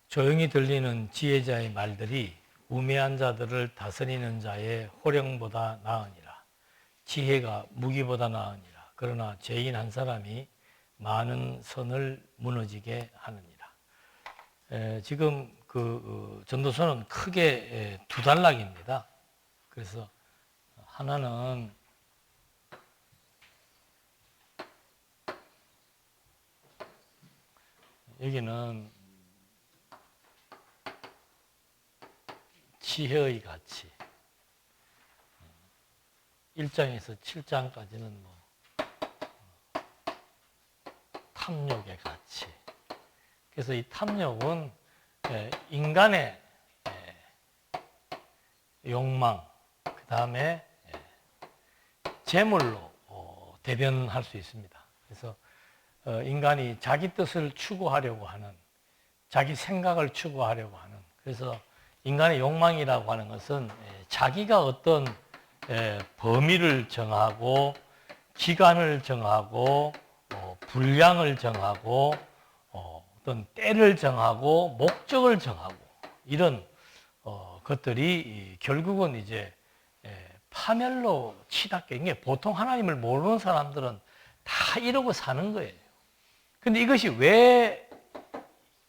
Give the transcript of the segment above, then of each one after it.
조용히 들리는 지혜자의 말들이 우매한 자들을 다스리는 자의 호령보다 나으니라. 지혜가 무기보다 나으니라. 그러나 죄인 한 사람이 많은 선을 무너지게 하느니라. 지금 그 전도서는 크게 두 단락입니다. 그래서 하나는 여기는 지혜의 가치 1장에서 7장까지는 탐욕의 가치. 그래서 이 탐욕은 인간의 욕망, 그 다음에 재물로 대변할 수 있습니다. 그래서 인간이 자기 뜻을 추구하려고 하는, 자기 생각을 추구하려고 하는, 그래서 인간의 욕망이라고 하는 것은 자기가 어떤 범위를 정하고 기간을 정하고 분량을 정하고 어떤 때를 정하고 목적을 정하고 이런 것들이 결국은 이제 파멸로 치닫게, 이게 보통 하나님을 모르는 사람들은 다 이러고 사는 거예요. 근데 이것이 왜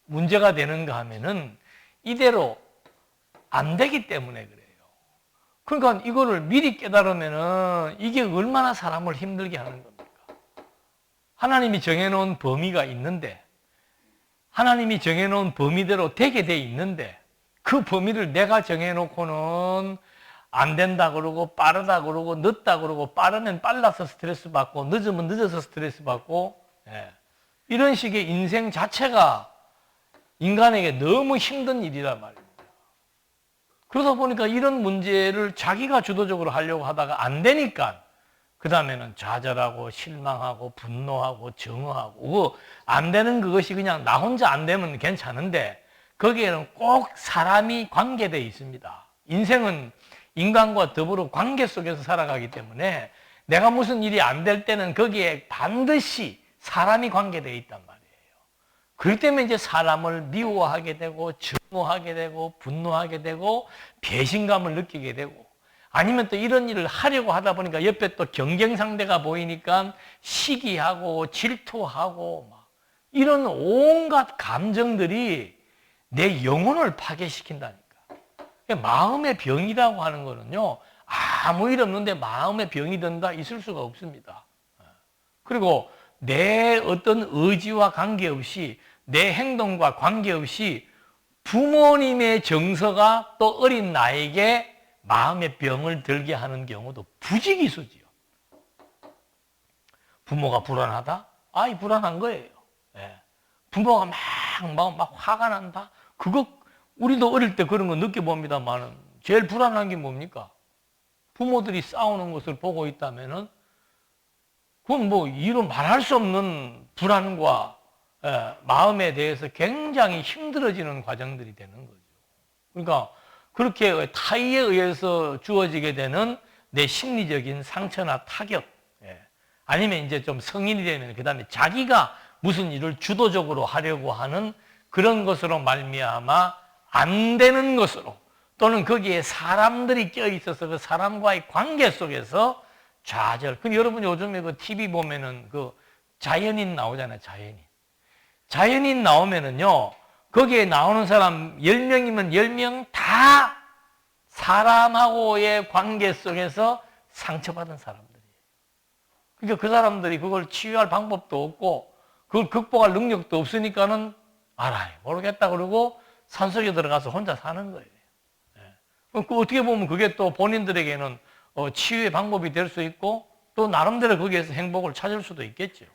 문제가 되는가 하면은 이대로 안 되기 때문에 그래요. 그러니까 이거를 미리 깨달으면은 이게 얼마나 사람을 힘들게 하는 겁니까? 하나님이 정해놓은 범위가 있는데, 하나님이 정해놓은 범위대로 되게 돼 있는데, 그 범위를 내가 정해놓고는 안 된다 그러고, 빠르다 그러고, 늦다 그러고, 빠르면 빨라서 스트레스 받고, 늦으면 늦어서 스트레스 받고, 이런 식의 인생 자체가 인간에게 너무 힘든 일이란 말이에요. 그러다 보니까 이런 문제를 자기가 주도적으로 하려고 하다가 안 되니까 그 다음에는 좌절하고 실망하고 분노하고 정오하고, 안 되는 그것이 그냥 나 혼자 안 되면 괜찮은데 거기에는 꼭 사람이 관계되어 있습니다. 인생은 인간과 더불어 관계 속에서 살아가기 때문에 내가 무슨 일이 안 될 때는 거기에 반드시 사람이 관계되어 있단 말이에요. 그렇기 때문에 이제 사람을 미워하게 되고 증오하게 되고 분노하게 되고 배신감을 느끼게 되고, 아니면 또 이런 일을 하려고 하다 보니까 옆에 또 경쟁 상대가 보이니까 시기하고 질투하고 막 이런 온갖 감정들이 내 영혼을 파괴시킨다니까. 마음의 병이라고 하는 거는요, 아무 일 없는데 마음의 병이 든다 있을 수가 없습니다. 그리고 내 어떤 의지와 관계없이, 내 행동과 관계없이 부모님의 정서가 또 어린 나에게 마음의 병을 들게 하는 경우도 부지기수지요. 부모가 불안하다? 아이, 불안한 거예요. 부모가 막 화가 난다? 그거 우리도 어릴 때 그런 거 느껴봅니다만 제일 불안한 게 뭡니까? 부모들이 싸우는 것을 보고 있다면은 그건 뭐 이루 말할 수 없는 불안과 마음에 대해서 굉장히 힘들어지는 과정들이 되는 거죠. 그러니까 그렇게 타의에 의해서 주어지게 되는 내 심리적인 상처나 타격, 아니면 이제 좀 성인이 되면 그 다음에 자기가 무슨 일을 주도적으로 하려고 하는 그런 것으로 말미암아 안 되는 것으로, 또는 거기에 사람들이 껴 있어서 그 사람과의 관계 속에서 좌절. 근데 여러분 요즘에 그 TV 보면은 그 자연인 나오잖아요, 자연인. 자연인 나오면은요, 거기에 나오는 사람 10명이면 10명 다 사람하고의 관계 속에서 상처받은 사람들이에요. 그러니까 그 사람들이 그걸 치유할 방법도 없고, 그걸 극복할 능력도 없으니까는 알아요, 모르겠다 그러고 산속에 들어가서 혼자 사는 거예요. 그 어떻게 보면 그게 또 본인들에게는 치유의 방법이 될 수 있고, 또 나름대로 거기에서 행복을 찾을 수도 있겠죠.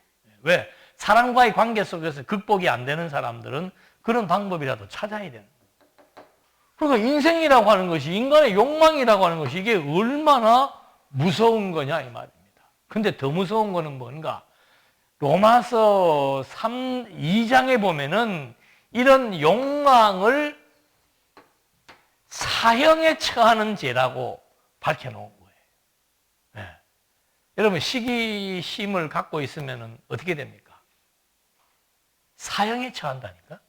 왜? 사람과의 관계 속에서 극복이 안 되는 사람들은 그런 방법이라도 찾아야 되는 거예요. 그러니까 인생이라고 하는 것이, 인간의 욕망이라고 하는 것이 이게 얼마나 무서운 거냐 이 말입니다. 근데 더 무서운 거는 뭔가? 로마서 2장에 보면은 이런 욕망을 사형에 처하는 죄라고 밝혀놓은 거예요. 여러분, 시기심을 갖고 있으면 어떻게 됩니까? 사형에 처한다니까?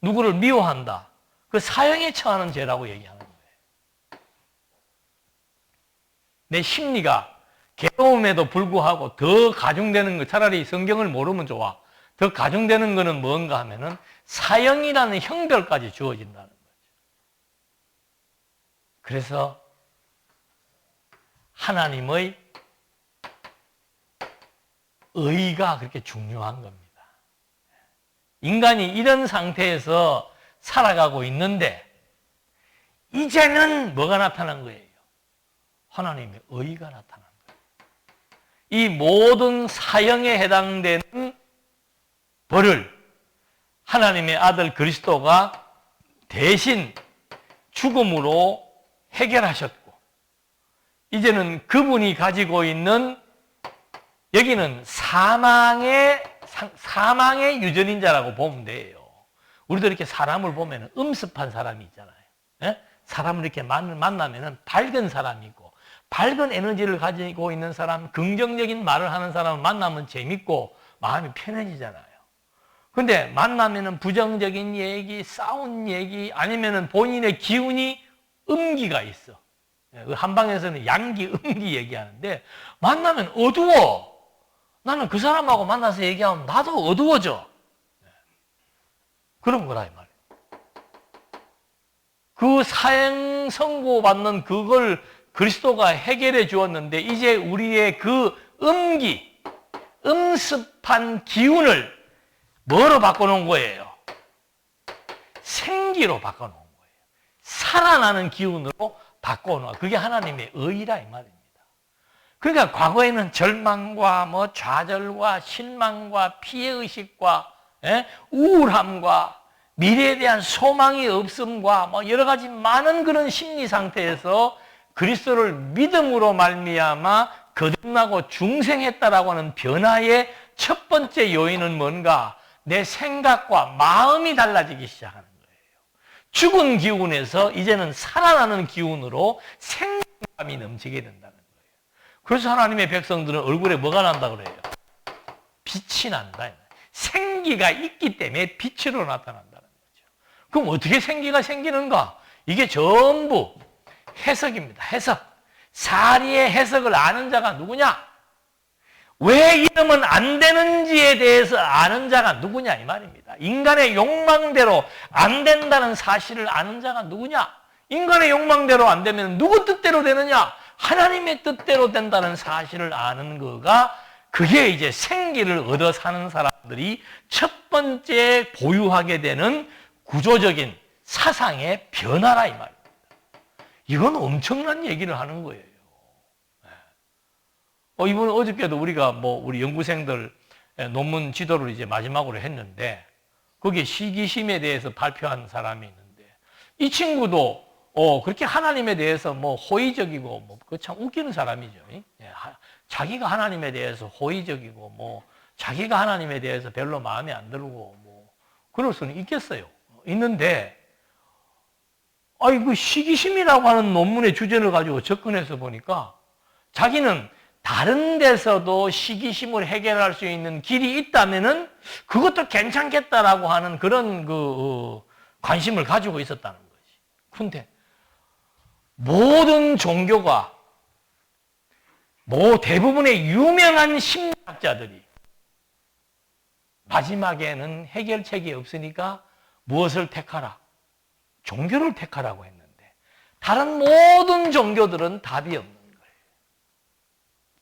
누구를 미워한다. 그 사형에 처하는 죄라고 얘기하는 거예요. 내 심리가 괴로움에도 불구하고 더 가중되는 거, 차라리 성경을 모르면 좋아. 더 가중되는 거는 뭔가 하면은 사형이라는 형벌까지 주어진다는 거죠. 그래서 하나님의 의가 그렇게 중요한 겁니다. 인간이 이런 상태에서 살아가고 있는데 이제는 뭐가 나타난 거예요? 하나님의 의가 나타난 거예요. 이 모든 사형에 해당되는 벌을 하나님의 아들 그리스도가 대신 죽음으로 해결하셨고, 이제는 그분이 가지고 있는, 여기는 사망의 유전인자라고 보면 돼요. 우리도 이렇게 사람을 보면 음습한 사람이 있잖아요. 예? 사람을 이렇게 만나면 밝은 사람이고, 밝은 에너지를 가지고 있는 사람, 긍정적인 말을 하는 사람을 만나면 재밌고 마음이 편해지잖아요. 근데 만나면 부정적인 얘기, 싸운 얘기, 아니면 본인의 기운이 음기가 있어. 한방에서는 양기, 음기 얘기하는데, 만나면 어두워. 나는 그 사람하고 만나서 얘기하면 나도 어두워져. 그런 거라 이 말이에요. 그 사형 선고받는 그걸 그리스도가 해결해 주었는데, 이제 우리의 그 음기, 음습한 기운을 뭐로 바꿔놓은 거예요? 생기로 바꿔놓은 거예요. 살아나는 기운으로 바꿔놓아. 그게 하나님의 의라 이 말입니다. 그러니까 과거에는 절망과 뭐 좌절과 실망과 피해의식과 우울함과 미래에 대한 소망이 없음과 뭐 여러 가지 많은 그런 심리 상태에서 그리스도를 믿음으로 말미암아 거듭나고 중생했다라고 하는 변화의 첫 번째 요인은 뭔가? 내 생각과 마음이 달라지기 시작하는 거예요. 죽은 기운에서 이제는 살아나는 기운으로 생명감이 넘치게 된다는 거예요. 그래서 하나님의 백성들은 얼굴에 뭐가 난다 그래요? 빛이 난다. 생기가 있기 때문에 빛으로 나타난다는 거죠. 그럼 어떻게 생기가 생기는가? 이게 전부 해석입니다. 해석. 사리의 해석을 아는 자가 누구냐? 왜 이러면 안 되는지에 대해서 아는 자가 누구냐 이 말입니다. 인간의 욕망대로 안 된다는 사실을 아는 자가 누구냐? 인간의 욕망대로 안 되면 누구 뜻대로 되느냐? 하나님의 뜻대로 된다는 사실을 아는 거가, 그게 이제 생기를 얻어 사는 사람들이 첫 번째 보유하게 되는 구조적인 사상의 변화라 이 말입니다. 이건 엄청난 얘기를 하는 거예요. 이번 어저께도 우리가 우리 연구생들 논문 지도를 이제 마지막으로 했는데, 거기에 시기심에 대해서 발표한 사람이 있는데, 이 친구도 그렇게 하나님에 대해서 호의적이고 그거 참 웃기는 사람이죠. 자기가 하나님에 대해서 호의적이고 자기가 하나님에 대해서 별로 마음에 안 들고 그럴 수는 있겠어요. 있는데, 그 시기심이라고 하는 논문의 주제를 가지고 접근해서 보니까 자기는 다른 데서도 시기심을 해결할 수 있는 길이 있다면은 그것도 괜찮겠다라고 하는 그런 관심을 가지고 있었다는 거지. 근데 모든 종교가 대부분의 유명한 심리학자들이 마지막에는 해결책이 없으니까 무엇을 택하라? 종교를 택하라고 했는데, 다른 모든 종교들은 답이 없는 거예요.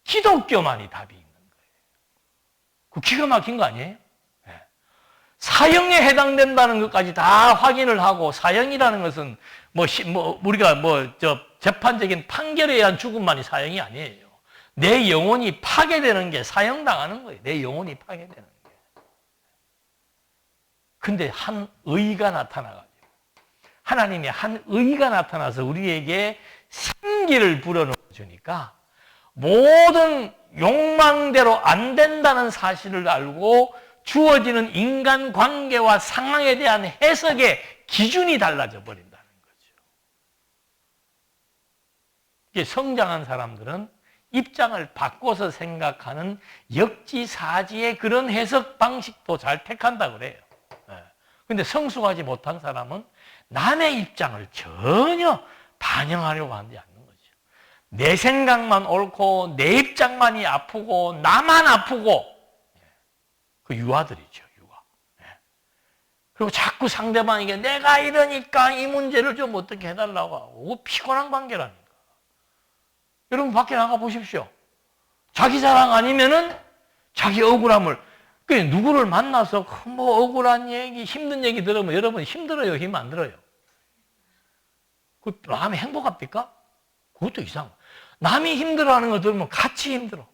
기독교만이 답이 있는 거예요. 그 기가 막힌 거 아니에요? 네. 사형에 해당된다는 것까지 다 확인을 하고, 사형이라는 것은 우리가 재판적인 판결에 의한 죽음만이 사형이 아니에요. 내 영혼이 파괴되는 게 사형당하는 거예요. 내 영혼이 파괴되는 게. 근데 한 의가 나타나가지고, 하나님의 한 의가 나타나서 우리에게 생기를 불어넣어 주니까 모든 욕망대로 안 된다는 사실을 알고 주어지는 인간관계와 상황에 대한 해석의 기준이 달라져 버린다는 거죠. 이게 성장한 사람들은 입장을 바꿔서 생각하는 역지사지의 그런 해석 방식도 잘 택한다고 그래요. 근데 성숙하지 못한 사람은 남의 입장을 전혀 반영하려고 하지 않는 거죠. 내 생각만 옳고 내 입장만이 아프고 나만 아프고, 그 유아들이죠, 유아. 그리고 자꾸 상대방에게 내가 이러니까 이 문제를 좀 어떻게 해달라고 하고, 피곤한 관계라니까. 여러분 밖에 나가 보십시오. 자기 자랑 아니면은 자기 억울함을, 누구를 만나서 뭐 억울한 얘기, 힘든 얘기 들으면 여러분 힘들어요, 힘 안 들어요? 그 마음이 행복합니까? 그것도 이상. 남이 힘들어하는 거 들으면 같이 힘들어.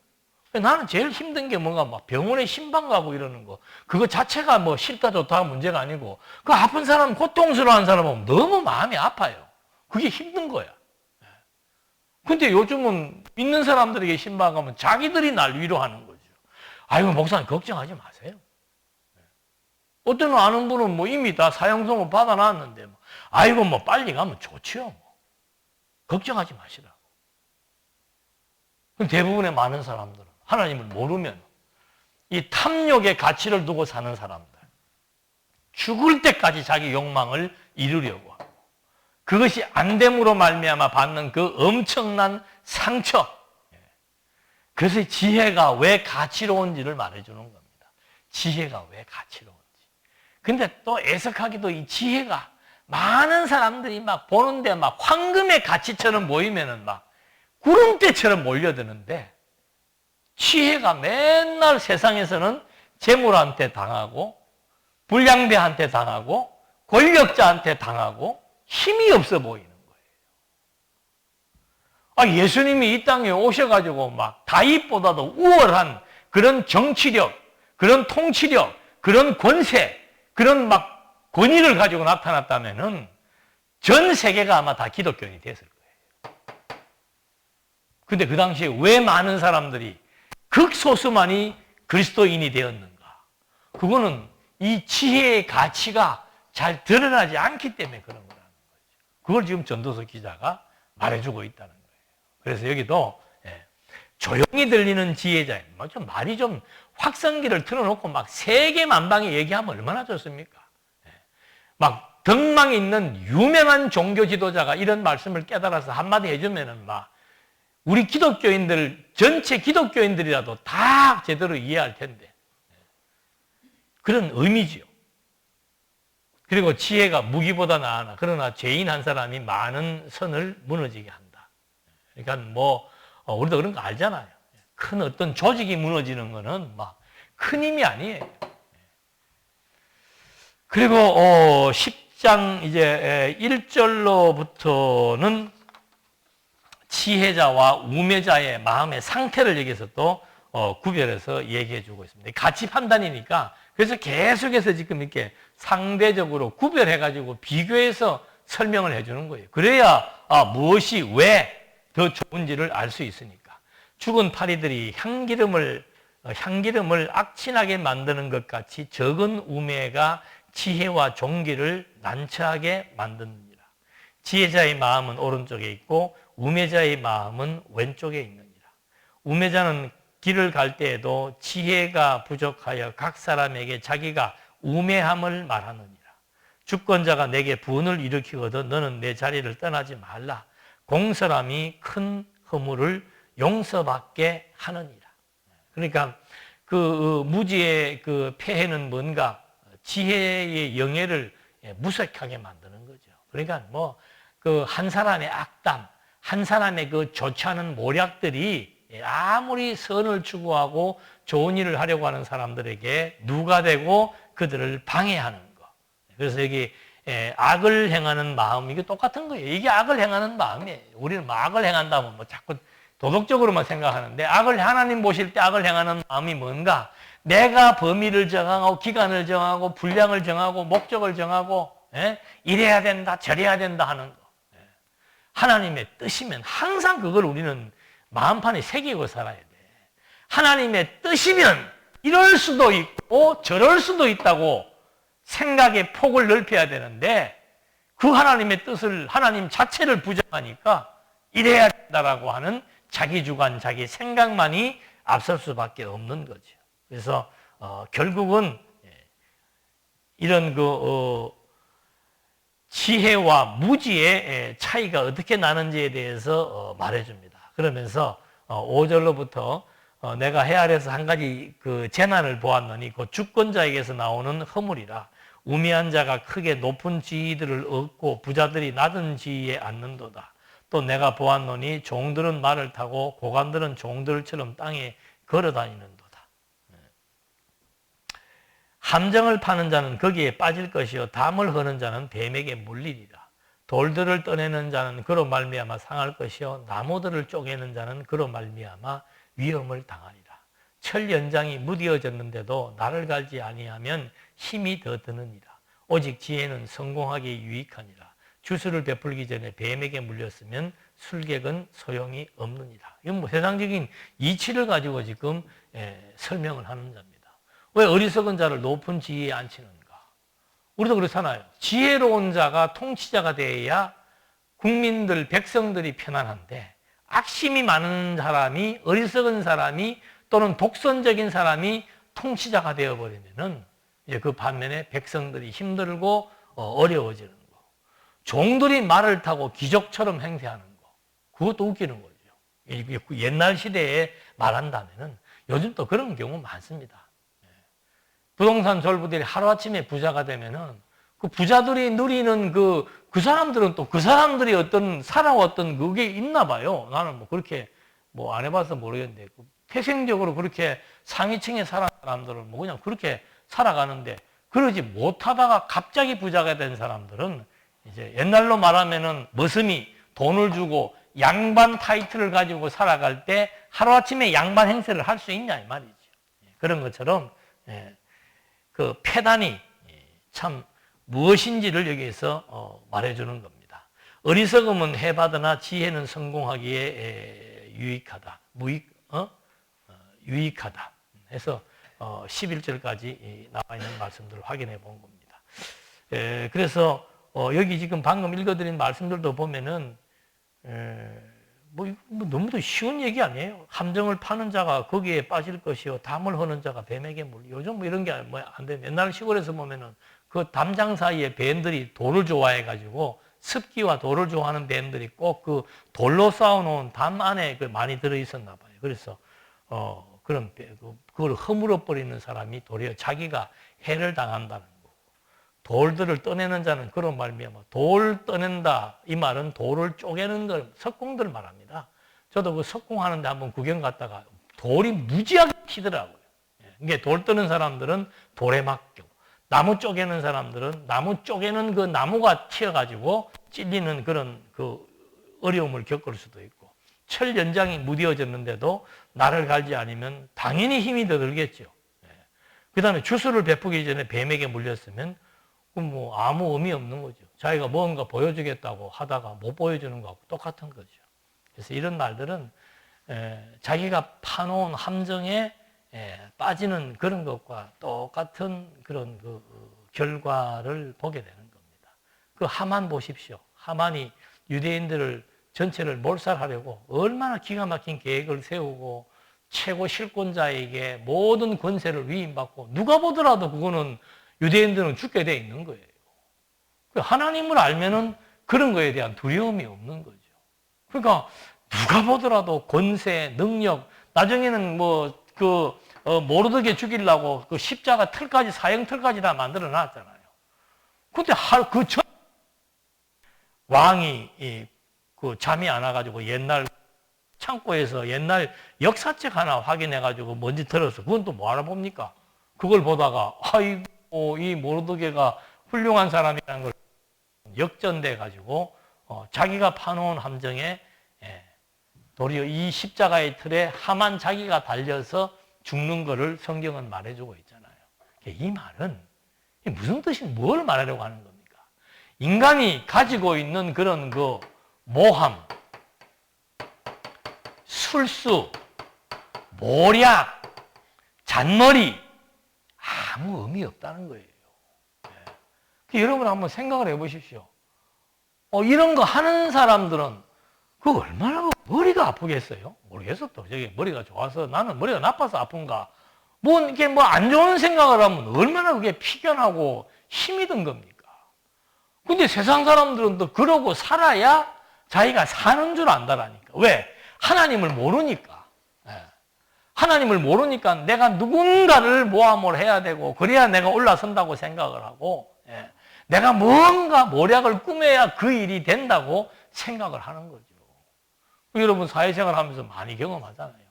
나는 제일 힘든 게 뭔가 막 병원에 신방 가고 이러는 거. 그거 자체가 뭐 싫다 좋다 문제가 아니고, 그 아픈 사람, 고통스러워하는 사람은 너무 마음이 아파요. 그게 힘든 거야. 근데 요즘은 믿는 사람들에게 신방 가면 자기들이 날 위로하는 거죠. 아이고, 목사님 걱정하지 마세요. 어떤 아는 분은 뭐 이미 다 사형선고 받아놨는데, 아이고, 뭐 빨리 가면 좋지요. 뭐. 걱정하지 마시라고. 대부분의 많은 사람들은 하나님을 모르면 이 탐욕의 가치를 두고 사는 사람들, 죽을 때까지 자기 욕망을 이루려고 하고, 그것이 안 됨으로 말미암아 받는 그 엄청난 상처. 그래서 지혜가 왜 가치로운지를 말해주는 겁니다. 지혜가 왜 가치로운지. 근데 또 애석하게도 이 지혜가 많은 사람들이 막 보는데 막 황금의 가치처럼 보이면은 막 구름대처럼 몰려드는데, 지혜가 맨날 세상에서는 재물한테 당하고, 불량배한테 당하고, 권력자한테 당하고, 힘이 없어 보이는 거예요. 예수님이 이 땅에 오셔가지고 막 다윗보다도 우월한 그런 정치력, 그런 통치력, 그런 권세, 그런 막 권위를 가지고 나타났다면은 전 세계가 아마 다 기독교인이 됐을 거예요. 근데 그 당시에 왜 많은 사람들이, 극소수만이 그리스도인이 되었는가? 그거는 이 지혜의 가치가 잘 드러나지 않기 때문에 그런 거라는 거죠. 그걸 지금 전도서 기자가 말해주고 있다는 거예요. 그래서 여기도 조용히 들리는 지혜자, 좀 말이 좀 확성기를 틀어놓고 막 세계만방에 얘기하면 얼마나 좋습니까? 막 덕망에 있는 유명한 종교 지도자가 이런 말씀을 깨달아서 한마디 해주면은 막 우리 기독교인들, 전체 기독교인들이라도 다 제대로 이해할 텐데. 그런 의미지요. 그리고 지혜가 무기보다 나으나, 그러나 죄인 한 사람이 많은 선을 무너지게 한다. 그러니까 뭐 우리도 그런 거 알잖아요. 큰 어떤 조직이 무너지는 거는 막 큰 힘이 아니에요. 그리고 10장 이제 1절로부터는 지혜자와 우매자의 마음의 상태를 여기서 또 구별해서 얘기해 주고 있습니다. 가치 판단이니까, 그래서 계속해서 지금 이렇게 상대적으로 구별해 가지고 비교해서 설명을 해 주는 거예요. 그래야 무엇이 왜 더 좋은지를 알 수 있으니까. 죽은 파리들이 향기름을 악친하게 만드는 것 같이 적은 우매가 지혜와 존귀를 난처하게 만드느니라. 지혜자의 마음은 오른쪽에 있고 우매자의 마음은 왼쪽에 있느니라. 우매자는 길을 갈 때에도 지혜가 부족하여 각 사람에게 자기가 우매함을 말하느니라. 주권자가 내게 분을 일으키거든 너는 내 자리를 떠나지 말라. 공사람이 큰 허물을 용서받게 하느니라. 그러니까 그 무지의 그 폐해는 뭔가 지혜의 영예를 무색하게 만드는 거죠. 그러니까 뭐 그 한 사람의 악담, 한 사람의 그 좋지 않은 모략들이 아무리 선을 추구하고 좋은 일을 하려고 하는 사람들에게 누가 되고 그들을 방해하는 거. 그래서 여기 악을 행하는 마음, 이게 똑같은 거예요. 이게 악을 행하는 마음이에요. 우리는 뭐 악을 행한다면 뭐 자꾸 도덕적으로만 생각하는데, 하나님 보실 때 악을 행하는 마음이 뭔가? 내가 범위를 정하고 기간을 정하고 분량을 정하고 목적을 정하고 이래야 된다 저래야 된다 하는 거. 하나님의 뜻이면 항상 그걸 우리는 마음판에 새기고 살아야 돼. 하나님의 뜻이면 이럴 수도 있고 저럴 수도 있다고 생각의 폭을 넓혀야 되는데, 그 하나님의 뜻을, 하나님 자체를 부정하니까 이래야 된다라고 하는 자기 주관, 자기 생각만이 앞설 수밖에 없는 거죠. 그래서 결국은 이런 지혜와 무지의 차이가 어떻게 나는지에 대해서 말해줍니다. 그러면서 5절로부터 내가 해 아래에서 한 가지 그 재난을 보았노니 그 주권자에게서 나오는 허물이라. 우매한 자가 크게 높은 지위들을 얻고 부자들이 낮은 지위에 앉는도다. 또 내가 보았노니 종들은 말을 타고 고관들은 종들처럼 땅에 걸어다니는도다. 함정을 파는 자는 거기에 빠질 것이요 담을 허는 자는 뱀에게 물리리라. 돌들을 떠내는 자는 그로 말미암아 상할 것이요 나무들을 쪼개는 자는 그로 말미암아 위험을 당하리라. 철 연장이 무뎌졌는데도 나를 갈지 아니하면 힘이 더 드느니라. 오직 지혜는 성공하기 유익하니라. 주술을 베풀기 전에 뱀에게 물렸으면 술객은 소용이 없느니라. 이건 뭐 세상적인 이치를 가지고 지금 설명을 하는 자입니다. 왜 어리석은 자를 높은 지위에 앉히는가? 우리도 그렇잖아요. 지혜로운 자가 통치자가 되어야 국민들, 백성들이 편안한데 악심이 많은 사람이, 어리석은 사람이 또는 독선적인 사람이 통치자가 되어버리면은 이제 그 반면에 백성들이 힘들고 어려워지는 거. 종들이 말을 타고 귀족처럼 행세하는 거. 그것도 웃기는 거죠. 옛날 시대에 말한다면은 요즘 또 그런 경우 많습니다. 부동산 졸부들이 하루아침에 부자가 되면은 그 부자들이 누리는 그 사람들은 또 그 사람들이 어떤 살아왔던 그게 있나 봐요. 나는 뭐 그렇게 뭐 안 해봐서 모르겠는데 태생적으로 그렇게 상위층에 살아온 사람들은 뭐 그냥 그렇게 살아가는데 그러지 못하다가 갑자기 부자가 된 사람들은 이제 옛날로 말하면은 머슴이 돈을 주고 양반 타이틀을 가지고 살아갈 때 하루아침에 양반 행세를 할 수 있냐 이 말이죠. 그런 것처럼 그 패단이 참 무엇인지를 여기에서 말해주는 겁니다. 어리석음은 해받으나 지혜는 성공하기에 유익하다. 유익하다. 해서 11절까지 나와 있는 말씀들을 확인해 본 겁니다. 그래서 여기 지금 방금 읽어드린 말씀들도 보면은 뭐 너무도 쉬운 얘기 아니에요. 함정을 파는 자가 거기에 빠질 것이요 담을 허는 자가 뱀에게 물리. 요즘 뭐 이런 게 뭐 안 돼. 옛날 시골에서 보면은 그 담장 사이에 뱀들이 돌을 좋아해 가지고 습기와 돌을 좋아하는 뱀들이 꼭 그 돌로 쌓아놓은 담 안에 많이 들어 있었나 봐요. 그래서 그런 그걸 허물어 버리는 사람이 도리어 자기가 해를 당한다는 거고, 돌들을 떠내는 자는 그런 말미암아 돌 떠낸다 이 말은 돌을 쪼개는 걸 석공들 말합니다. 저도 그 석공하는데 한번 구경 갔다가 돌이 무지하게 튀더라고요. 이게 돌 떠는 사람들은 돌에 맡겨, 나무 쪼개는 사람들은 나무 쪼개는 그 나무가 튀어가지고 찔리는 그런 그 어려움을 겪을 수도 있고, 철 연장이 무뎌졌는데도 나를 갈지 않으면 당연히 힘이 더 들겠죠. 그 다음에 주술을 베푸기 전에 뱀에게 물렸으면 그럼 뭐 아무 의미 없는 거죠. 자기가 뭔가 보여주겠다고 하다가 못 보여주는 거하고 똑같은 거죠. 그래서 이런 말들은 자기가 파놓은 함정에 빠지는 그런 것과 똑같은 그런 그 결과를 보게 되는 겁니다. 그 하만 보십시오. 하만이 유대인들을 전체를 몰살하려고 얼마나 기가 막힌 계획을 세우고 최고 실권자에게 모든 권세를 위임받고, 누가 보더라도 그거는 유대인들은 죽게 돼 있는 거예요. 하나님을 알면은 그런 거에 대한 두려움이 없는 거죠. 그러니까 누가 보더라도 권세, 능력, 나중에는 뭐 모르드게 죽이려고 그 십자가 틀까지, 사형 틀까지 다 만들어 놨잖아요. 근데 왕이 잠이 안 와가지고 옛날 창고에서 옛날 역사책 하나 확인해가지고 뭔지 들어서 그건 또 뭐 알아봅니까? 그걸 보다가 아이고 이 모르드게가 훌륭한 사람이라는 걸 역전돼가지고 자기가 파놓은 함정에 도리어 이 십자가의 틀에 하만 자기가 달려서 죽는 거를 성경은 말해주고 있잖아요. 이 말은 무슨 뜻이 뭘 말하려고 하는 겁니까? 인간이 가지고 있는 그런 그 모함, 술수, 모략, 잔머리 아무 의미 없다는 거예요. 여러분 한번 생각을 해보십시오. 이런 거 하는 사람들은 그 얼마나 머리가 아프겠어요? 모르겠어 또. 저기 머리가 좋아서 나는 머리가 나빠서 아픈가? 이게 안 좋은 생각을 하면 얼마나 그게 피곤하고 힘이 든 겁니까? 근데 세상 사람들은 또 그러고 살아야 자기가 사는 줄 안다라니까. 왜? 하나님을 모르니까. 하나님을 모르니까 내가 누군가를 모함을 해야 되고, 그래야 내가 올라선다고 생각을 하고, 내가 뭔가 모략을 꾸며야 그 일이 된다고 생각을 하는 거죠. 여러분 사회생활 하면서 많이 경험하잖아요.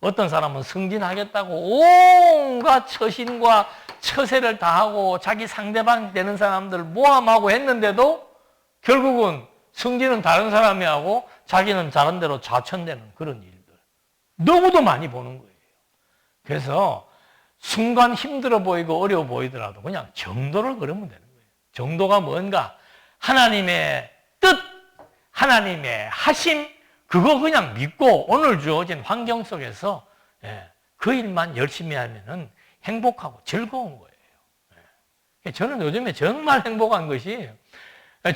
어떤 사람은 승진하겠다고 온갖 처신과 처세를 다하고 자기 상대방 되는 사람들 모함하고 했는데도 결국은 승진은 다른 사람이 하고 자기는 다른 대로 좌천되는 그런 일들. 너무도 많이 보는 거예요. 그래서 순간 힘들어 보이고 어려워 보이더라도 그냥 정도를 걸으면 되는 거예요. 정도가 뭔가 하나님의 뜻, 하나님의 하심, 그거 그냥 믿고 오늘 주어진 환경 속에서 그 일만 열심히 하면은 행복하고 즐거운 거예요. 저는 요즘에 정말 행복한 것이,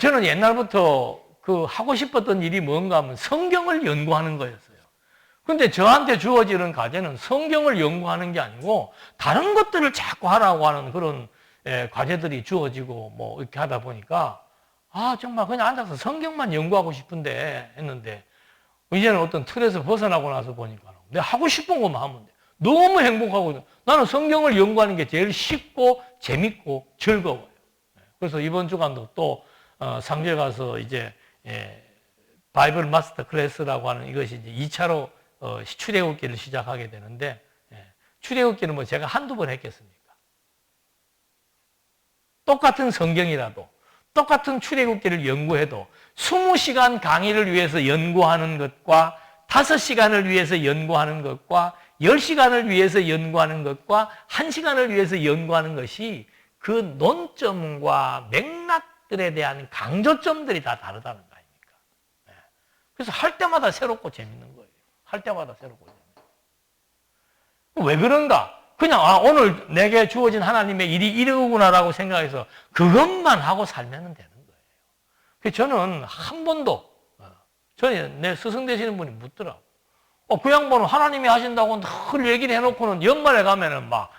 저는 옛날부터 그 하고 싶었던 일이 뭔가 하면 성경을 연구하는 거였어요. 근데 저한테 주어지는 과제는 성경을 연구하는 게 아니고 다른 것들을 자꾸 하라고 하는 그런 과제들이 주어지고 이렇게 하다 보니까 정말 그냥 앉아서 성경만 연구하고 싶은데 했는데 이제는 어떤 틀에서 벗어나고 나서 보니까 내가 하고 싶은 것만 하면 돼. 너무 행복하고 나는 성경을 연구하는 게 제일 쉽고 재밌고 즐거워요. 그래서 이번 주간도 또 상주에 가서 이제 바이블 마스터 클래스라고 하는 이것이 이제 2차로 출애굽기를 시작하게 되는데, 출애굽기는 제가 한두 번 했겠습니까? 똑같은 성경이라도 똑같은 출애굽기를 연구해도 20시간 강의를 위해서 연구하는 것과 5시간을 위해서 연구하는 것과 10시간을 위해서 연구하는 것과 1시간을 위해서 연구하는 것이 그 논점과 맥락들에 대한 강조점들이 다 다르다는 거 아닙니까? 그래서 할 때마다 새롭고 재밌는 거예요. 할 때마다 새롭고 재밌는. 왜 그런가? 그냥 오늘 내게 주어진 하나님의 일이 이러구나라고 생각해서 그것만 하고 살면 되는 거예요. 그래서 저는 한 번도, 저는 내 스승 되시는 분이 묻더라고. 그 양반은 하나님이 하신다고 늘 얘기를 해놓고는 연말에 가면은 막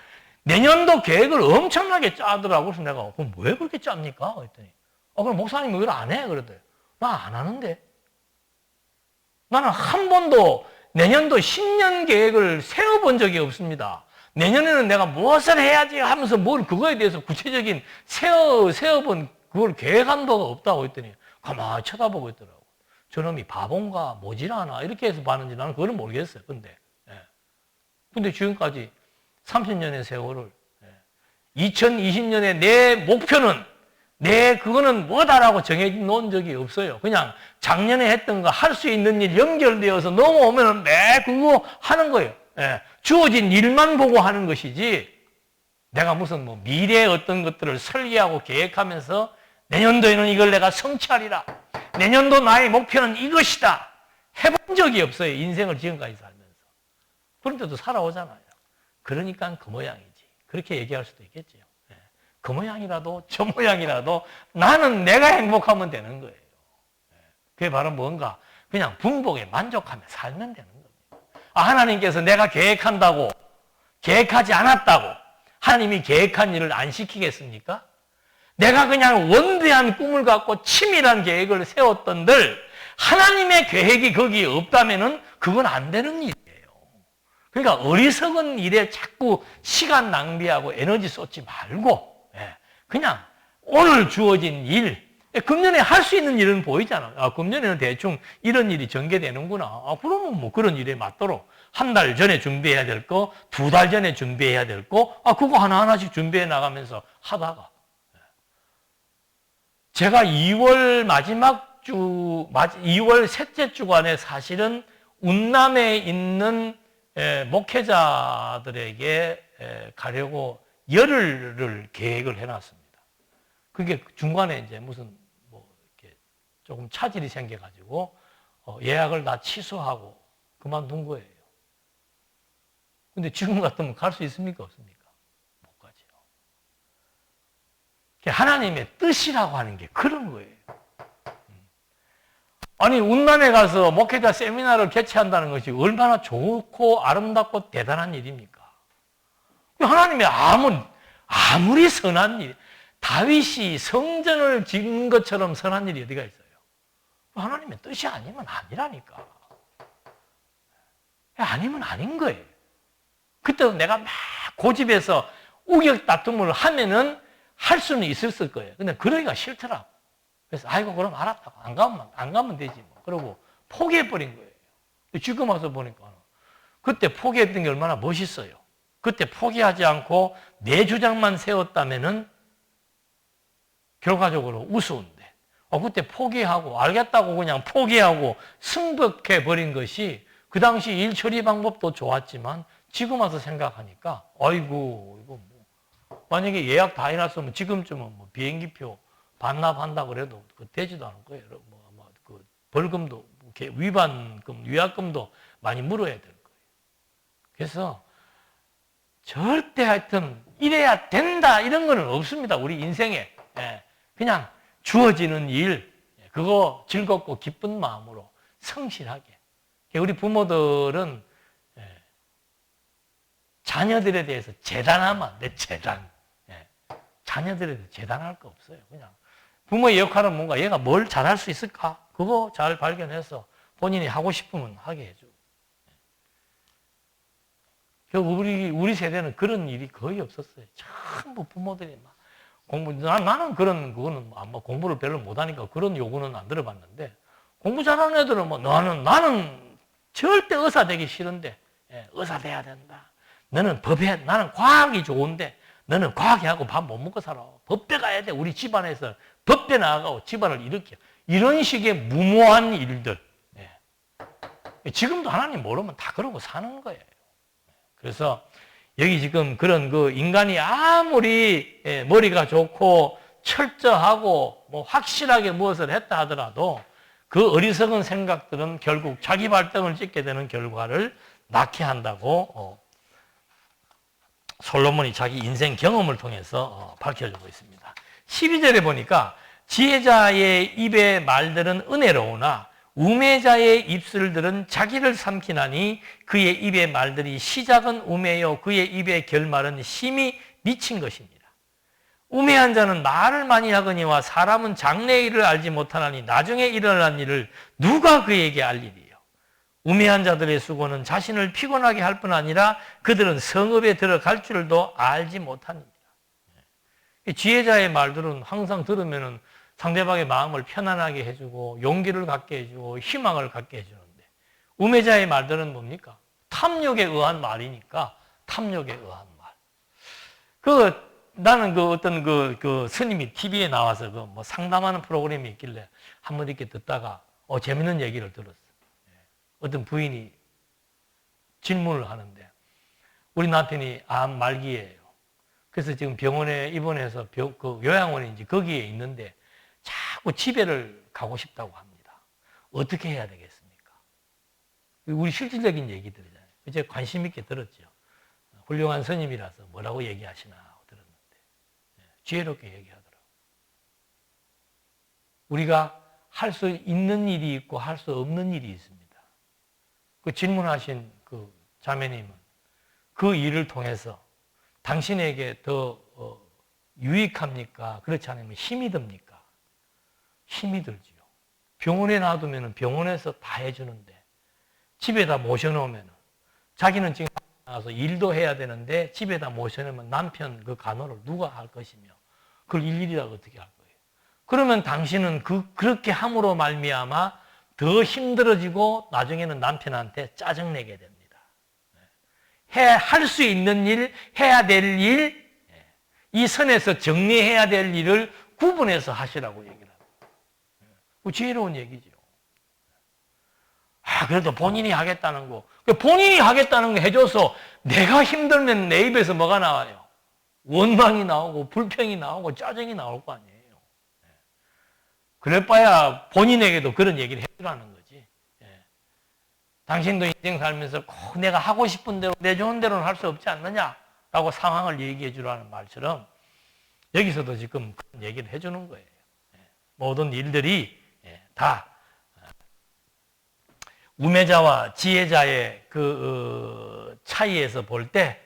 내년도 계획을 엄청나게 짜더라고. 그래서 내가 그럼 왜 그렇게 짭니까? 그랬더니 그럼 목사님이 왜 안 해? 그러더니 나 안 하는데. 나는 한 번도 내년도 10년 계획을 세워본 적이 없습니다. 내년에는 내가 무엇을 해야지 하면서 그거에 대해서 구체적인 세워본 그걸 계획한 바가 없다고 했더니 가만히 쳐다보고 있더라고. 저놈이 바본가 모질하나 이렇게 해서 봤는지 나는 그걸 모르겠어요. 근데 지금까지 30년의 세월을 2020년에 내 목표는 그거는 뭐다라고 정해놓은 적이 없어요. 그냥 작년에 했던 거 할 수 있는 일 연결되어서 넘어오면 매 그거 하는 거예요. 주어진 일만 보고 하는 것이지 내가 무슨 미래의 어떤 것들을 설계하고 계획하면서 내년도에는 이걸 내가 성취하리라. 내년도 나의 목표는 이것이다. 해본 적이 없어요. 인생을 지금까지 살면서. 그런데도 살아오잖아요. 그러니까 그 모양이지. 그렇게 얘기할 수도 있겠죠. 그 모양이라도 저 모양이라도 나는 내가 행복하면 되는 거예요. 그게 바로 뭔가 그냥 분복에 만족하며 살면 되는 겁니다. 하나님께서 내가 계획한다고 계획하지 않았다고 하나님이 계획한 일을 안 시키겠습니까? 내가 그냥 원대한 꿈을 갖고 치밀한 계획을 세웠던들 하나님의 계획이 거기에 없다면은 그건 안 되는 일이에요. 그러니까 어리석은 일에 자꾸 시간 낭비하고 에너지 쏟지 말고 그냥 오늘 주어진 일, 금년에 할 수 있는 일은 보이잖아. 금년에는 대충 이런 일이 전개되는구나. 그러면 그런 일에 맞도록 한 달 전에 준비해야 될 거, 2달 전에 준비해야 될 거, 그거 하나하나씩 준비해 나가면서 하다가 제가 2월 마지막 주, 2월 셋째 주간에 사실은 운남에 있는 목회자들에게 가려고 열흘을 계획을 해놨습니다. 그게 중간에 이제 무슨 이렇게 조금 차질이 생겨가지고 예약을 다 취소하고 그만둔 거예요. 근데 지금 같으면 갈 수 있습니까? 없습니까? 못 가죠. 하나님의 뜻이라고 하는 게 그런 거예요. 아니, 운남에 가서 목회자 세미나를 개최한다는 것이 얼마나 좋고 아름답고 대단한 일입니까? 하나님이 아무리 선한 일, 다윗이 성전을 짓는 것처럼 선한 일이 어디가 있어요? 하나님의 뜻이 아니면 아니라니까. 아니면 아닌 거예요. 그때도 내가 막 고집해서 우격 다툼을 하면은 할 수는 있었을 거예요. 근데 그러기가 싫더라고. 그래서 아이고 그럼 알았다고. 안 가면 되지 뭐. 그러고 포기해버린 거예요. 지금 와서 보니까 그때 포기했던 게 얼마나 멋있어요. 그때 포기하지 않고 내 주장만 세웠다면은 결과적으로 우스운데 그때 포기하고 알겠다고 그냥 포기하고 승복해버린 것이 그 당시 일 처리 방법도 좋았지만 지금 와서 생각하니까 아이고 이거 뭐 만약에 예약 다 해놨으면 지금쯤은 뭐 비행기표 반납한다 그래도 되지도 않을 거예요. 그 벌금도 위반금, 위약금도 많이 물어야 될 거예요. 그래서 절대 하여튼 이래야 된다 이런 거는 없습니다. 우리 인생에. 그냥 주어지는 일, 그거 즐겁고 기쁜 마음으로 성실하게. 우리 부모들은 자녀들에 대해서 재단하면 안 돼, 재단. 자녀들에 대해서 재단할 거 없어요. 그냥 부모의 역할은 뭔가 얘가 뭘 잘할 수 있을까? 그거 잘 발견해서 본인이 하고 싶으면 하게 해주고. 우리 세대는 그런 일이 거의 없었어요. 전부 부모들이 막 나는 그거는 아마 공부를 별로 못하니까 그런 요구는 안 들어봤는데, 공부 잘하는 애들은 나는 절대 의사 되기 싫은데, 의사 돼야 된다. 나는 과학이 좋은데, 너는 과학이 하고 밥 못 먹고 살아. 법대 가야 돼. 우리 집안에서 법대 나가고 집안을 일으켜. 이런 식의 무모한 일들. 지금도 하나님 모르면 다 그러고 사는 거예요. 그래서 여기 지금 그런 인간이 아무리 머리가 좋고 철저하고 뭐 확실하게 무엇을 했다 하더라도 그 어리석은 생각들은 결국 자기 발등을 찍게 되는 결과를 낳게 한다고 솔로몬이 자기 인생 경험을 통해서 밝혀주고 있습니다. 12절에 보니까 지혜자의 입의 말들은 은혜로우나 우매자의 입술들은 자기를 삼키나니 그의 입의 말들이 시작은 우매요 그의 입의 결말은 심히 미친 것입니다. 우매한 자는 말을 많이 하거니와 사람은 장래의 일을 알지 못하나니 나중에 일어날 일을 누가 그에게 알리리요. 우매한 자들의 수고는 자신을 피곤하게 할 뿐 아니라 그들은 성읍에 들어갈 줄도 알지 못합니다. 지혜자의 말들은 항상 들으면은 상대방의 마음을 편안하게 해주고 용기를 갖게 해주고 희망을 갖게 해주는데, 우매자의 말들은 뭡니까? 탐욕에 의한 말이니까 탐욕에 의한 말. 나는 어떤 스님이 TV에 나와서 뭐 상담하는 프로그램이 있길래 한번 이렇게 듣다가 재밌는 얘기를 들었어요. 어떤 부인이 질문을 하는데, 우리 남편이 암 말기예요. 그래서 지금 병원에 입원해서 요양원인지 거기에 있는데 자꾸 집에를 가고 싶다고 합니다. 어떻게 해야 되겠습니까? 우리 실질적인 얘기들이잖아요. 이제 관심 있게 들었죠. 훌륭한 스님이라서 뭐라고 얘기하시나 하고 들었는데 지혜롭게 얘기하더라고요. 우리가 할 수 있는 일이 있고 할 수 없는 일이 있습니다. 그 질문하신 그 자매님은 그 일을 통해서 당신에게 더 유익합니까? 그렇지 않으면 힘이 듭니까? 힘이 들지요. 병원에 놔두면 병원에서 다 해주는데 집에다 모셔놓으면 자기는 지금 나가서 일도 해야 되는데 집에다 모셔놓으면 남편 그 간호를 누가 할 것이며 그걸 일일이라고 어떻게 할 거예요? 그러면 당신은 그렇게 함으로 말미암아 더 힘들어지고 나중에는 남편한테 짜증내게 됩니다. 할 수 있는 일, 해야 될 일, 이 선에서 정리해야 될 일을 구분해서 하시라고 얘기를 합니다. 지혜로운 얘기죠. 그래도 본인이 하겠다는 거. 본인이 하겠다는 거 해줘서 내가 힘들면 내 입에서 뭐가 나와요? 원망이 나오고 불평이 나오고 짜증이 나올 거 아니에요. 그래봐야 본인에게도 그런 얘기를 해주라는 거지. 당신도 인생 살면서 꼭 내가 하고 싶은 대로 내 좋은 대로는 할 수 없지 않느냐라고 상황을 얘기해 주라는 말처럼 여기서도 지금 그런 얘기를 해주는 거예요. 모든 일들이 다 우매자와 지혜자의 그 차이에서 볼 때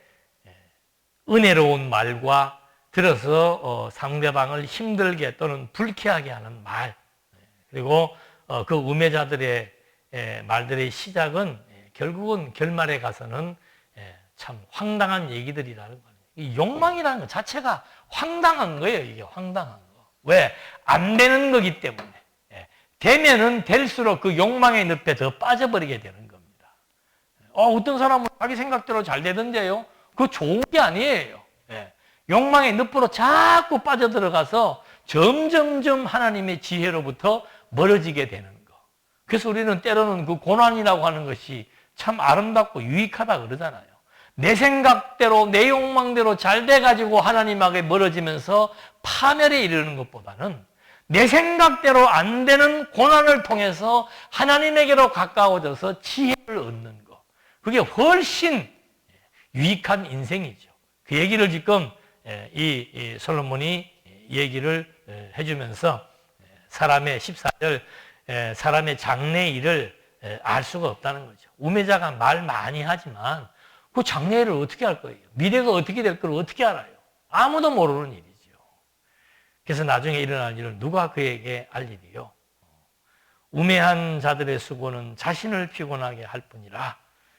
은혜로운 말과 들어서 상대방을 힘들게 또는 불쾌하게 하는 말, 그리고 그 우매자들의 말들의 시작은 결국은 결말에 가서는 참 황당한 얘기들이라는 거예요. 이 욕망이라는 것 자체가 황당한 거예요. 이게 황당한 거. 왜? 안 되는 거기 때문에. 되면은 될수록 그 욕망의 늪에 더 빠져버리게 되는 겁니다. 어떤 사람은 자기 생각대로 잘 되던데요. 그거 좋은 게 아니에요. 욕망의 늪으로 자꾸 빠져들어가서 점점점 하나님의 지혜로부터 멀어지게 되는 거. 그래서 우리는 때로는 그 고난이라고 하는 것이 참 아름답고 유익하다 그러잖아요. 내 생각대로 내 욕망대로 잘 돼가지고 하나님에게 멀어지면서 파멸에 이르는 것보다는 내 생각대로 안 되는 고난을 통해서 하나님에게로 가까워져서 지혜를 얻는 것. 그게 훨씬 유익한 인생이죠. 그 얘기를 지금 이 솔로몬이 얘기를 해주면서 사람의 14절 사람의 장래일을 알 수가 없다는 거죠. 우매자가 말 많이 하지만 그 장래일을 어떻게 할 거예요? 미래가 어떻게 될 걸 어떻게 알아요? 아무도 모르는 일이죠. 그래서 나중에 일어날 일을 누가 그에게 알 일이요? 우매한 자들의 수고는 자신을 피곤하게 할 뿐이라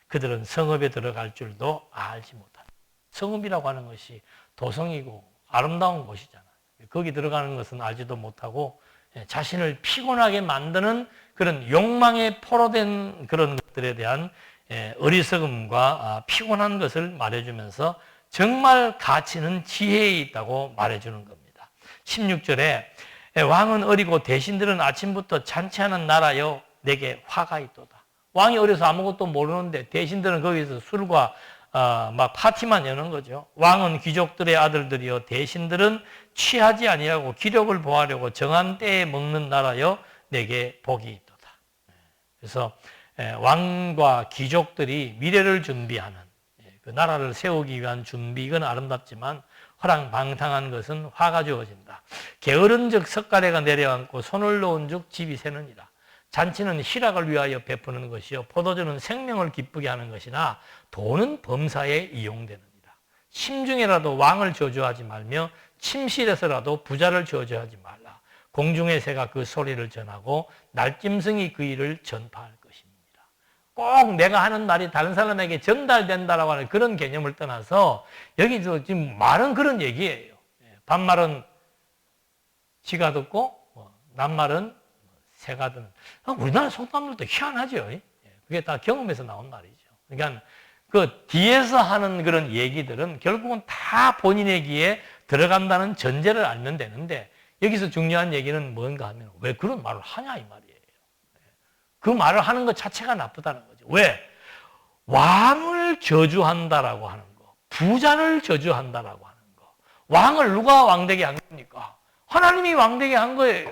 그들은 성읍에 들어갈 줄도 알지 못한다. 성읍이라고 하는 것이 도성이고 아름다운 곳이잖아요. 거기 들어가는 것은 알지도 못하고 자신을 피곤하게 만드는 그런 욕망에 포로된 그런 것들에 대한 어리석음과 피곤한 것을 말해주면서 정말 가치는 지혜에 있다고 말해주는 겁니다. 16절에 왕은 어리고 대신들은 아침부터 잔치하는 나라여 내게 화가 있도다. 왕이 어려서 아무것도 모르는데 대신들은 거기서 술과 막 파티만 여는 거죠. 왕은 귀족들의 아들들이요 대신들은 취하지 아니하고 기력을 보하려고 정한 때에 먹는 나라여 내게 복이 있도다. 그래서 왕과 귀족들이 미래를 준비하는 그 나라를 세우기 위한 준비, 이건 아름답지만 허랑방탕한 것은 화가 주어진다. 게으른즉 석가래가 내려앉고 손을 놓은즉 집이 새느니라. 잔치는 희락을 위하여 베푸는 것이요 포도주는 생명을 기쁘게 하는 것이나 돈은 범사에 이용되느니라. 심중에라도 왕을 저주하지 말며 침실에서라도 부자를 저주하지 말라. 공중의 새가 그 소리를 전하고 날짐승이 그 일을 전파할 것입니다. 꼭 내가 하는 말이 다른 사람에게 전달된다라고 하는 그런 개념을 떠나서 여기서 지금 말은 그런 얘기예요. 반말은 쥐가 듣고 낱말은 새가 듣는. 우리나라 속담들도 희한하죠. 그게 다 경험에서 나온 말이죠. 그러니까 그 뒤에서 하는 그런 얘기들은 결국은 다 본인의 귀에 들어간다는 전제를 알면 되는데 여기서 중요한 얘기는 뭔가 하면 왜 그런 말을 하냐 이 말이에요. 그 말을 하는 것 자체가 나쁘다는 거죠. 왜? 왕을 저주한다라고 하는 거, 부자를 저주한다라고 하는 거. 왕을 누가 왕되게 한 겁니까? 하나님이 왕되게 한 거예요.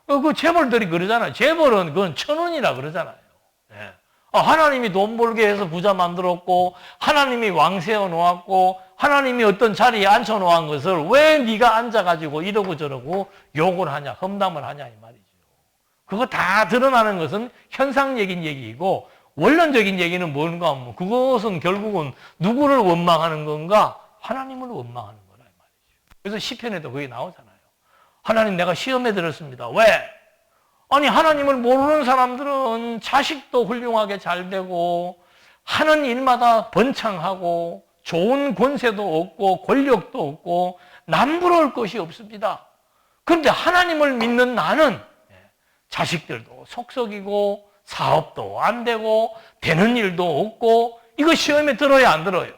그 재벌들이 그러잖아요. 재벌은 그건 천원이라 그러잖아요. 하나님이 돈 벌게 해서 부자 만들었고 하나님이 왕 세워 놓았고 하나님이 어떤 자리에 앉혀 놓은 것을 왜 네가 앉아가지고 이러고 저러고 욕을 하냐, 험담을 하냐 이 말이죠. 그거 다 드러나는 것은 현상적인 얘기이고 원론적인 얘기는 뭔가 하면 그것은 결국은 누구를 원망하는 건가? 하나님을 원망하는 거라 이 말이죠. 그래서 시편에도 그게 나오잖아요. 하나님 내가 시험에 들었습니다. 왜? 아니 하나님을 모르는 사람들은 자식도 훌륭하게 잘 되고 하는 일마다 번창하고 좋은 권세도 얻고 권력도 얻고 남부러울 것이 없습니다. 그런데 하나님을 믿는 나는 자식들도 속썩이고 사업도 안 되고 되는 일도 없고 이거 시험에 들어야 안 들어요?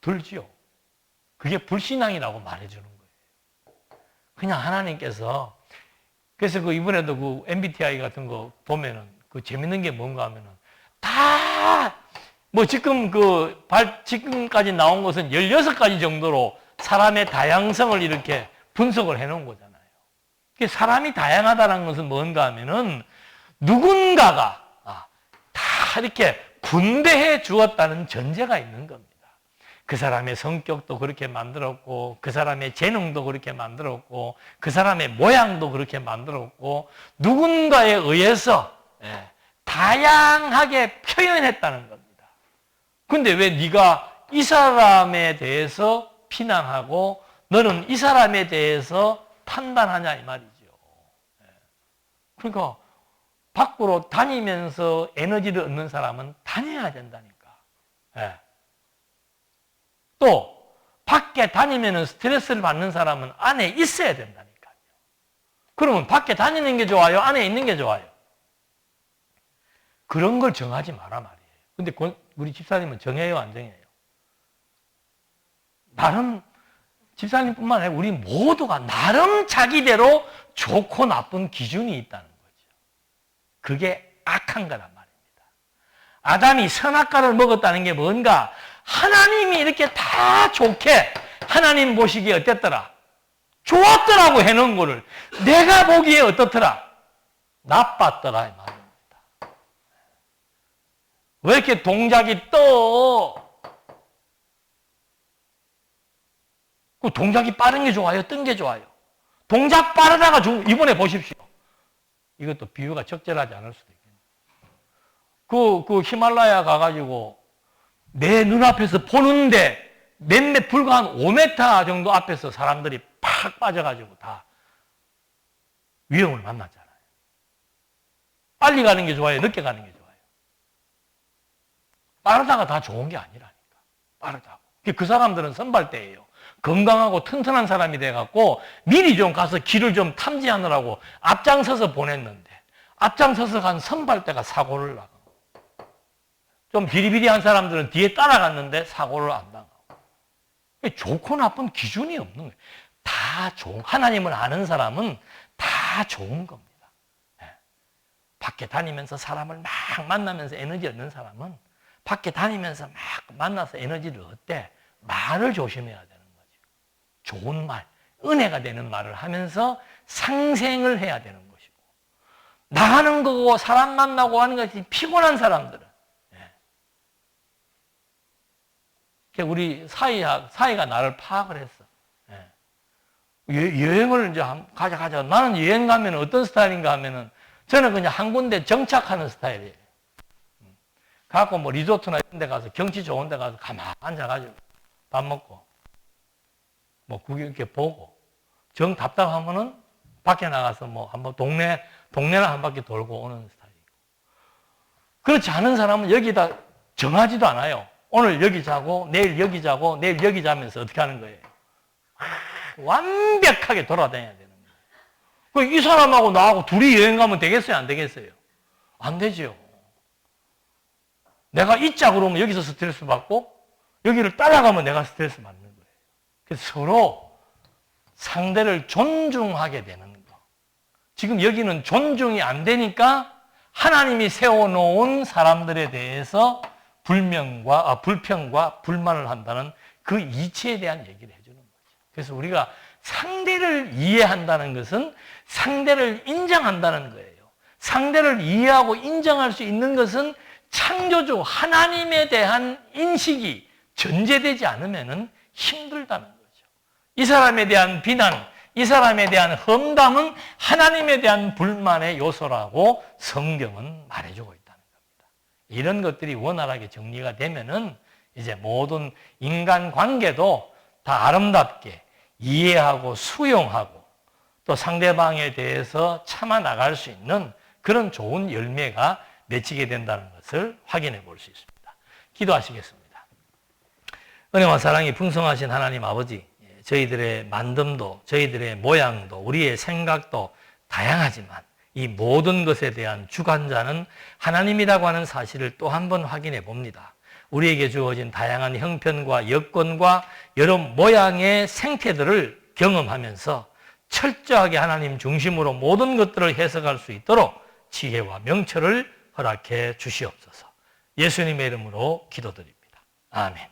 들지요. 그게 불신앙이라고 말해주는 거예요. 그냥 하나님께서 그래서 그 이번에도 그 MBTI 같은 거 보면은 그 재밌는 게 뭔가 하면은 다 뭐 지금 지금까지 나온 것은 16가지 정도로 사람의 다양성을 이렇게 분석을 해 놓은 거잖아요. 사람이 다양하다는 것은 뭔가 하면은 누군가가 다 이렇게 분배해 주었다는 전제가 있는 겁니다. 그 사람의 성격도 그렇게 만들었고 그 사람의 재능도 그렇게 만들었고 그 사람의 모양도 그렇게 만들었고 누군가에 의해서 다양하게 표현했다는 겁니다. 근데 왜 네가 이 사람에 대해서 비난하고 너는 이 사람에 대해서 판단하냐 이 말이죠. 그러니까 밖으로 다니면서 에너지를 얻는 사람은 다녀야 된다니까. 또 밖에 다니면 스트레스를 받는 사람은 안에 있어야 된다니까요. 그러면 밖에 다니는 게 좋아요? 안에 있는 게 좋아요? 그런 걸 정하지 마라 말이에요. 근데 우리 집사님은 정해요, 안 정해요? 나름 집사님뿐만 아니라 우리 모두가 나름 자기대로 좋고 나쁜 기준이 있다는 거죠. 그게 악한 거란 말입니다. 아담이 선악과를 먹었다는 게 뭔가? 하나님이 이렇게 다 좋게 하나님 보시기에 어땠더라? 좋았더라고 해놓은 거를 내가 보기에 어떻더라? 나빴더라 이 말입니다. 왜 이렇게 동작이 떠? 그 동작이 빠른 게 좋아요? 뜬 게 좋아요? 동작 빠르다가 이번에 보십시오. 이것도 비유가 적절하지 않을 수도 있겠네요. 그 히말라야 가가지고 내 눈앞에서 보는데 불과 한 5m 정도 앞에서 사람들이 팍 빠져가지고 다 위험을 만났잖아요. 빨리 가는 게 좋아요? 늦게 가는 게 좋아요? 빠르다가 다 좋은 게 아니라니까. 빠르다고. 그 사람들은 선발대예요. 건강하고 튼튼한 사람이 돼갖고 미리 좀 가서 길을 좀 탐지하느라고 앞장서서 보냈는데 앞장서서 간 선발대가 사고를 나고 좀 비리비리한 사람들은 뒤에 따라갔는데 사고를 안 당하고 좋고 나쁜 기준이 없는 거예요. 다 좋은, 하나님을 아는 사람은 다 좋은 겁니다. 밖에 다니면서 사람을 막 만나면서 에너지 얻는 사람은 밖에 다니면서 막 만나서 에너지를 얻되 말을 조심해야 되는 거죠. 좋은 말, 은혜가 되는 말을 하면서 상생을 해야 되는 것이고 나가는 거고 사람 만나고 하는 것이 피곤한 사람들은 우리 사이가 나를 파악을 했어. 여행을 이제 가자. 나는 여행 가면 어떤 스타일인가 하면은 저는 그냥 한 군데 정착하는 스타일이에요. 가고 뭐 리조트나 이런 데 가서 경치 좋은 데 가서 가만 앉아가지고 밥 먹고 뭐 구경 이렇게 보고 정 답답하면은 밖에 나가서 뭐 한번 동네나 한 바퀴 돌고 오는 스타일이고 그렇지 않은 사람은 여기다 정하지도 않아요. 오늘 여기 자고 내일 여기 자고 내일 여기 자면서 어떻게 하는 거예요? 완벽하게 돌아다녀야 되는 거예요. 이 사람하고 나하고 둘이 여행 가면 되겠어요? 안 되겠어요? 안 되죠. 내가 있자 그러면 여기서 스트레스 받고 여기를 따라가면 내가 스트레스 받는 거예요. 그래서 서로 상대를 존중하게 되는 거. 지금 여기는 존중이 안 되니까 하나님이 세워놓은 사람들에 대해서 불평과 불만을 한다는 그 이치에 대한 얘기를 해주는 거죠. 그래서 우리가 상대를 이해한다는 것은 상대를 인정한다는 거예요. 상대를 이해하고 인정할 수 있는 것은 창조주 하나님에 대한 인식이 전제되지 않으면 힘들다는 거죠. 이 사람에 대한 비난, 이 사람에 대한 험담은 하나님에 대한 불만의 요소라고 성경은 말해주고 있다는 겁니다. 이런 것들이 원활하게 정리가 되면은 이제 모든 인간 관계도 다 아름답게 이해하고 수용하고 또 상대방에 대해서 참아 나갈 수 있는 그런 좋은 열매가 맺히게 된다는 것을 확인해 볼 수 있습니다. 기도하시겠습니다. 은혜와 사랑이 풍성하신 하나님 아버지, 저희들의 만듦도, 저희들의 모양도, 우리의 생각도 다양하지만 이 모든 것에 대한 주관자는 하나님이라고 하는 사실을 또 한 번 확인해 봅니다. 우리에게 주어진 다양한 형편과 여건과 여러 모양의 생태들을 경험하면서 철저하게 하나님 중심으로 모든 것들을 해석할 수 있도록 지혜와 명철을 허락해 주시옵소서. 예수님의 이름으로 기도드립니다. 아멘.